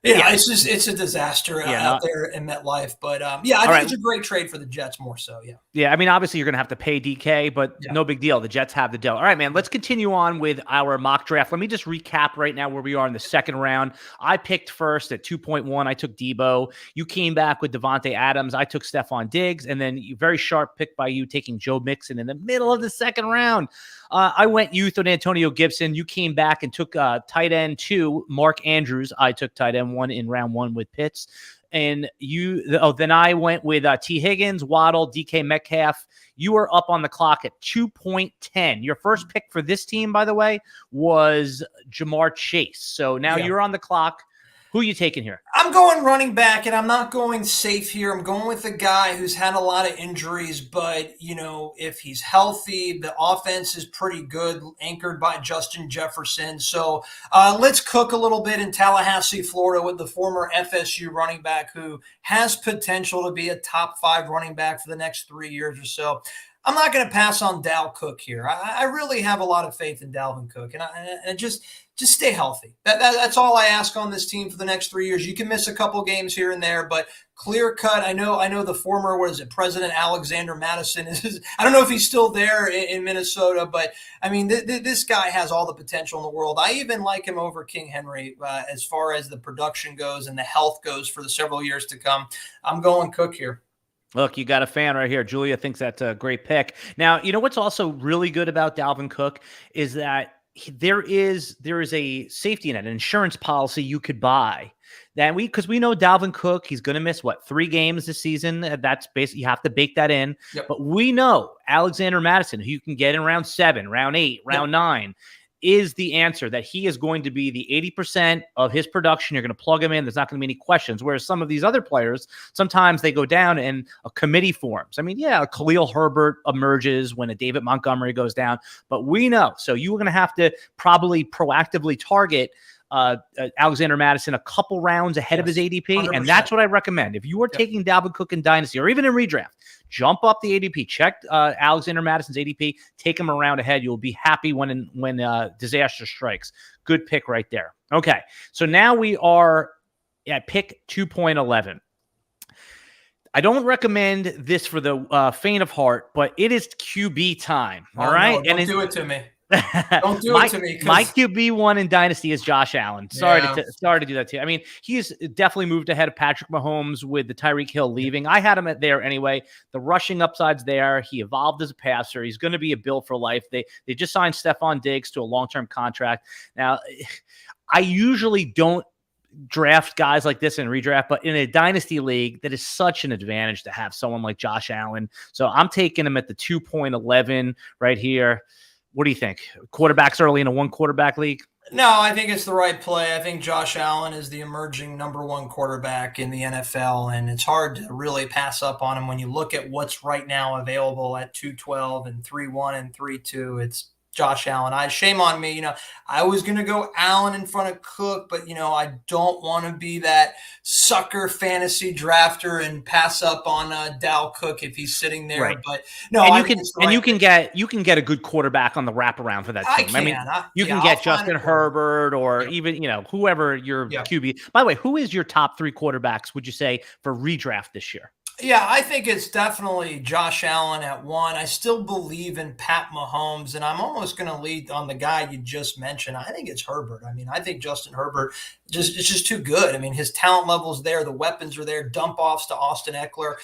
Yeah, it's a disaster out there in MetLife. But I think it's a great trade for the Jets more so. Yeah. Yeah. I mean, obviously you're going to have to pay DK, but no big deal. The Jets have the dough. All right, man, let's continue on with our mock draft. Let me just recap right now where we are in the second round. I picked first at 2.1. I took Debo. You came back with Devontae Adams. I took Stephon Diggs. And then very sharp pick by you taking Joe Mixon in the middle of the second round. I went youth on Antonio Gibson. You came back and took tight end 2, Mark Andrews. I took tight end 1 in round 1 with Pitts. And then I went with T. Higgins, Waddle, DK Metcalf. You were up on the clock at 2.10. Your first pick for this team, by the way, was Jamar Chase. So now you're on the clock. Who are you taking here? I'm going running back, and I'm not going safe here. I'm going with a guy who's had a lot of injuries, but, if he's healthy, the offense is pretty good, anchored by Justin Jefferson. So let's cook a little bit in Tallahassee, Florida, with the former FSU running back who has potential to be a top 5 running back for the next 3 years or so. I'm not going to pass on Dal Cook here. I really have a lot of faith in Dalvin Cook, and just stay healthy. That's all I ask on this team for the next 3 years. You can miss a couple games here and there, but clear cut. I know the former, President Alexander Madison is. I don't know if he's still there in Minnesota, but I mean, this guy has all the potential in the world. I even like him over King Henry as far as the production goes and the health goes for the several years to come. I'm going Cook here. Look, you got a fan right here. Julia thinks that's a great pick. Now, what's also really good about Dalvin Cook is that there is a safety net, an insurance policy you could buy. Because we know Dalvin Cook, he's going to miss 3 games this season. That's basically, you have to bake that in. Yep. But we know Alexander Madison, who you can get in round 7, round 8, round 9. Is the answer, that he is going to be the 80% of his production. You're going to plug him in. There's not going to be any questions. Whereas some of these other players, sometimes they go down and a committee forms. I mean, Khalil Herbert emerges when a David Montgomery goes down, but we know. So you're going to have to probably proactively target Alexander Madison a couple rounds ahead of his ADP. 100%. And that's what I recommend. If you are taking Dalvin Cook in Dynasty or even in redraft, jump up the ADP, check Alexander Madison's ADP, take him around ahead. You'll be happy when disaster strikes. Good pick right there. Okay, so now we are at pick 2.11. I don't recommend this for the faint of heart, but it is QB time. All right? No, don't do it to me. Don't do it to me. My QB1 in Dynasty is Josh Allen. Sorry to do that to you. I mean, he's definitely moved ahead of Patrick Mahomes with the Tyreek Hill leaving. I had him there anyway. The rushing upside's there. He evolved as a passer. He's going to be a Bill for life. They just signed Stephon Diggs to a long-term contract. Now, I usually don't draft guys like this in redraft, but in a dynasty league, that is such an advantage to have someone like Josh Allen. So I'm taking him at the 2.11 right here. What do you think? Quarterbacks early in a 1-quarterback league? No, I think it's the right play. I think Josh Allen is the emerging number 1 quarterback in the NFL, and it's hard to really pass up on him when you look at what's right now available at 2.12 and 3.1 and 3.2. Josh Allen. Shame on me. I was going to go Allen in front of Cook, but I don't want to be that sucker fantasy drafter and pass up on Dal Cook if he's sitting there. Right. But no, and I you think can it's the right pick. you can get a good quarterback on the wraparound for that team. You can I'll get find Justin a quarterback. Herbert or Yep. even whoever your Yep. QB. By the way, who is your top 3 quarterbacks, would you say, for redraft this year? Yeah, I think it's definitely Josh Allen at 1. I still believe in Pat Mahomes, and I'm almost going to lead on the guy you just mentioned. I think it's Herbert. I think Justin Herbert it's just too good. His talent level's there, the weapons are there, dump offs to Austin Eckler.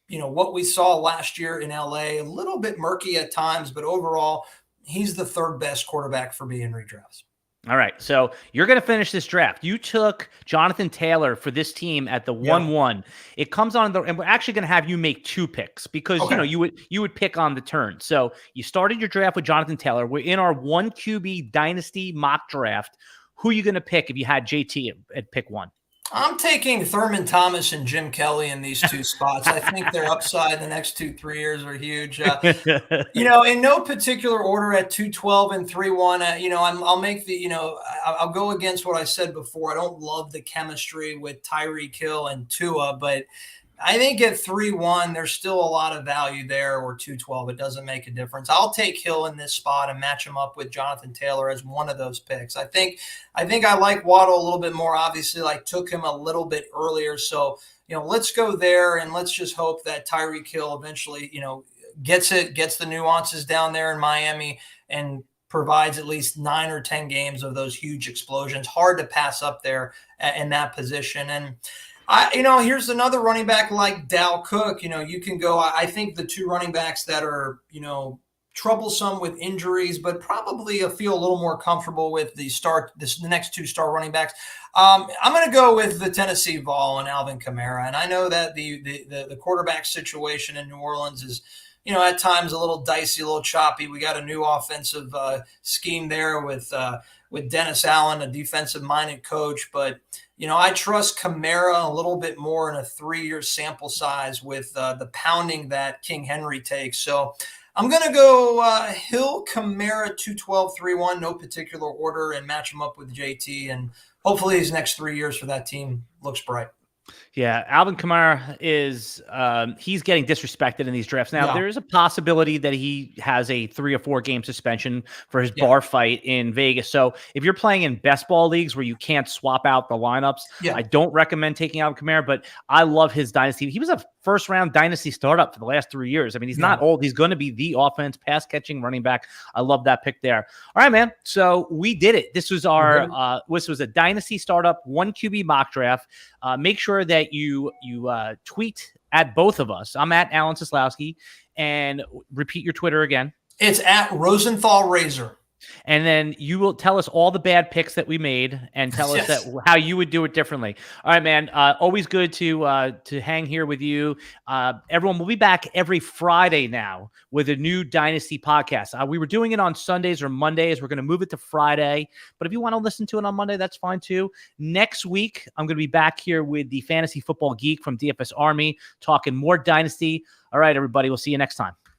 What we saw last year in LA, a little bit murky at times, but overall, he's the 3rd best quarterback for me in redrafts. All right, so you're going to finish this draft. You took Jonathan Taylor for this team at the 1-1. It comes on and we're actually going to have you make 2 picks because you would pick on the turn. So you started your draft with Jonathan Taylor. We're in our 1 QB Dynasty mock draft. Who are you going to pick if you had JT at pick 1? I'm taking Thurman Thomas and Jim Kelly in these 2 spots. I think their upside the next 2-3 years are huge. In no particular order at 2-12 and 3-1. I'll make I'll go against what I said before. I don't love the chemistry with Tyreek Hill and Tua, but I think at 3-1, there's still a lot of value there, or 2-12. It doesn't make a difference. I'll take Hill in this spot and match him up with Jonathan Taylor as one of those picks. I think I like Waddle a little bit more. Obviously, took him a little bit earlier. So, let's go there and let's just hope that Tyreek Hill eventually, gets the nuances down there in Miami and provides at least 9 or 10 games of those huge explosions. Hard to pass up there in that position. And here's another running back like Dal Cook. You can go. I think the 2 running backs that are, troublesome with injuries, but probably feel a little more comfortable with the next 2 star running backs. I'm going to go with the Tennessee Vol and Alvin Kamara. And I know that the quarterback situation in New Orleans is, at times a little dicey, a little choppy. We got a new offensive scheme there with Dennis Allen, a defensive-minded coach. But, I trust Kamara a little bit more in a 3-year sample size with the pounding that King Henry takes. So I'm going to go Hill, Kamara, 2-12, 3-1, no particular order, and match him up with JT. And hopefully these next 3 years for that team looks bright. Yeah, Alvin Kamara is he's getting disrespected in these drafts. Now, there is a possibility that he has a 3 or 4 game suspension for his bar fight in Vegas. So if you're playing in best ball leagues where you can't swap out the lineups, I don't recommend taking Alvin Kamara, but I love his dynasty. He was a first-round dynasty startup for the last 3 years. He's not old. He's going to be the offense, pass-catching running back. I love that pick there. All right, man. So we did it. This was this was a dynasty startup 1 QB mock draft. Make sure that you tweet at both of us. I'm at Alan Seslowsky, and repeat your Twitter again. It's at Rosenthal Razor. And then you will tell us all the bad picks that we made and tell us how you would do it differently. All right, man. Always good to hang here with you. Everyone, we'll be back every Friday now with a new Dynasty podcast. We were doing it on Sundays or Mondays. We're going to move it to Friday. But if you want to listen to it on Monday, that's fine too. Next week, I'm going to be back here with the Fantasy Football Geek from DFS Army talking more Dynasty. All right, everybody. We'll see you next time.